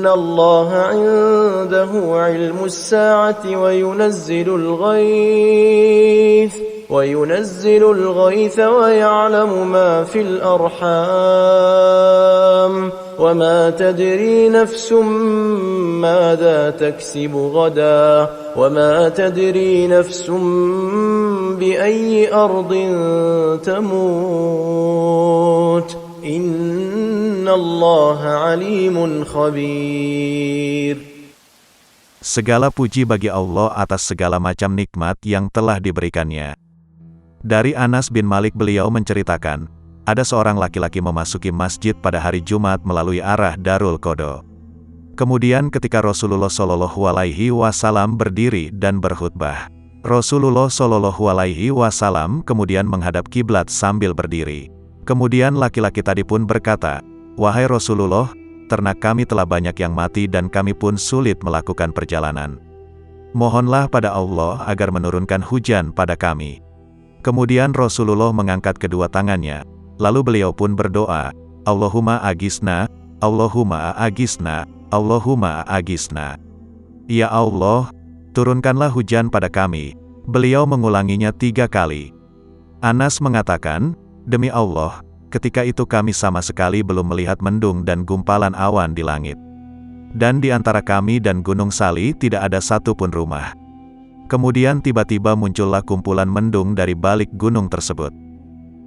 الله عنده علم الساعة وينزل الغيث ويعلم ما في الأرحام وما تدري نفس ماذا تكسب غدا وما تدري نفس بأي أرض تموت إن الله عليم خبير. Segala puji bagi Allah atas segala macam nikmat yang telah diberikannya. Dari Anas bin Malik beliau menceritakan, ada seorang laki-laki memasuki masjid pada hari Jumat melalui arah Darul Qodo. Kemudian ketika Rasulullah Shallallahu Alaihi Wasallam berdiri dan berkhutbah, Rasulullah Shallallahu Alaihi Wasallam kemudian menghadap kiblat sambil berdiri. Kemudian laki-laki tadi pun berkata, "Wahai Rasulullah, ternak kami telah banyak yang mati dan kami pun sulit melakukan perjalanan. Mohonlah pada Allah agar menurunkan hujan pada kami." Kemudian Rasulullah mengangkat kedua tangannya, lalu beliau pun berdoa, "Allahumma agisna, Allahumma agisna, Allahumma agisna." Ya Allah, turunkanlah hujan pada kami. Beliau mengulanginya 3 kali. Anas mengatakan, "Demi Allah, ketika itu kami sama sekali belum melihat mendung dan gumpalan awan di langit. Dan di antara kami dan Gunung Sali tidak ada satupun rumah. Kemudian tiba-tiba muncullah kumpulan mendung dari balik gunung tersebut.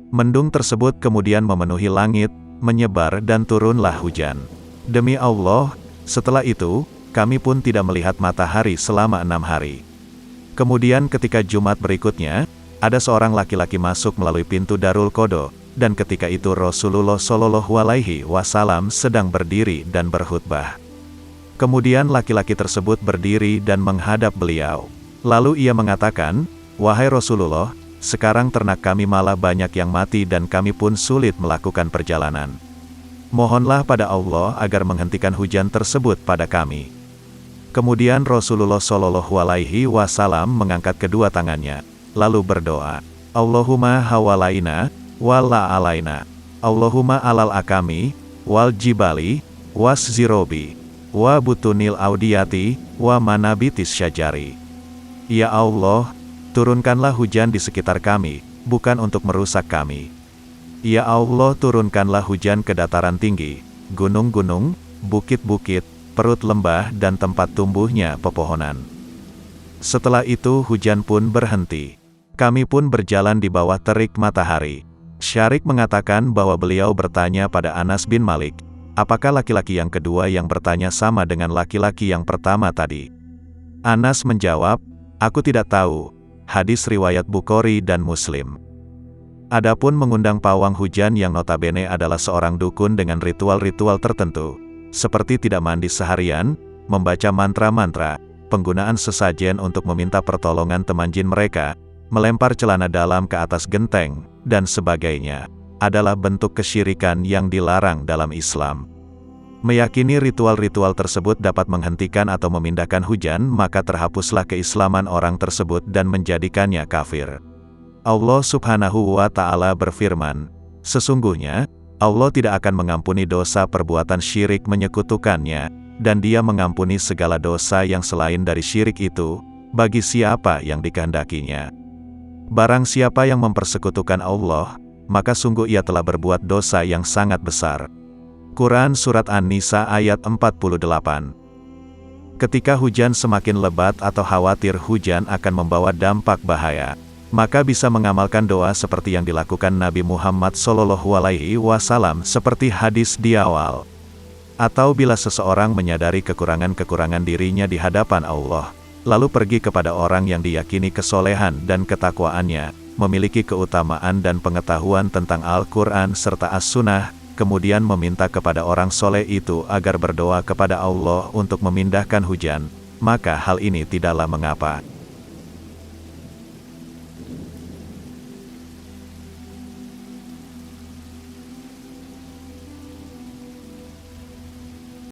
Mendung tersebut kemudian memenuhi langit, menyebar dan turunlah hujan. Demi Allah, setelah itu, kami pun tidak melihat matahari selama 6 hari. Kemudian ketika Jumat berikutnya, ada seorang laki-laki masuk melalui pintu Darul Qodo, dan ketika itu Rasulullah Shallallahu Alaihi Wasallam sedang berdiri dan berkhutbah. Kemudian laki-laki tersebut berdiri dan menghadap beliau. Lalu ia mengatakan, "Wahai Rasulullah, sekarang ternak kami malah banyak yang mati dan kami pun sulit melakukan perjalanan. Mohonlah pada Allah agar menghentikan hujan tersebut pada kami." Kemudian Rasulullah Shallallahu Alaihi Wasallam mengangkat kedua tangannya, lalu berdoa, "Allahumma hawalaina, wala alaina, Allahumma alal akami, wal jibali, was zirobi, wa butunil audiyati, wa manabitis syajari." Ya Allah, turunkanlah hujan di sekitar kami, bukan untuk merusak kami. Ya Allah, turunkanlah hujan ke dataran tinggi, gunung-gunung, bukit-bukit, perut lembah dan tempat tumbuhnya pepohonan. Setelah itu hujan pun berhenti. Kami pun berjalan di bawah terik matahari. Syarik mengatakan bahwa beliau bertanya pada Anas bin Malik, apakah laki-laki yang kedua yang bertanya sama dengan laki-laki yang pertama tadi? Anas menjawab, "Aku tidak tahu." Hadis riwayat Bukhari dan Muslim. Adapun mengundang pawang hujan yang notabene adalah seorang dukun dengan ritual-ritual tertentu, seperti tidak mandi seharian, membaca mantra-mantra, penggunaan sesajen untuk meminta pertolongan teman jin mereka, melempar celana dalam ke atas genteng, dan sebagainya, adalah bentuk kesyirikan yang dilarang dalam Islam. Meyakini ritual-ritual tersebut dapat menghentikan atau memindahkan hujan, maka terhapuslah keislaman orang tersebut dan menjadikannya kafir. Allah Subhanahu wa Ta'ala berfirman, "Sesungguhnya, Allah tidak akan mengampuni dosa perbuatan syirik menyekutukannya, dan Dia mengampuni segala dosa yang selain dari syirik itu, bagi siapa yang dikehendakinya. Barang siapa yang mempersekutukan Allah, maka sungguh ia telah berbuat dosa yang sangat besar." Quran Surat An-Nisa ayat 48. Ketika hujan semakin lebat atau khawatir hujan akan membawa dampak bahaya, maka bisa mengamalkan doa seperti yang dilakukan Nabi Muhammad SAW seperti hadis di awal. Atau bila seseorang menyadari kekurangan-kekurangan dirinya di hadapan Allah, lalu pergi kepada orang yang diyakini kesolehan dan ketakwaannya, memiliki keutamaan dan pengetahuan tentang Al-Quran serta As-Sunnah, kemudian meminta kepada orang soleh itu agar berdoa kepada Allah untuk memindahkan hujan, maka hal ini tidaklah mengapa.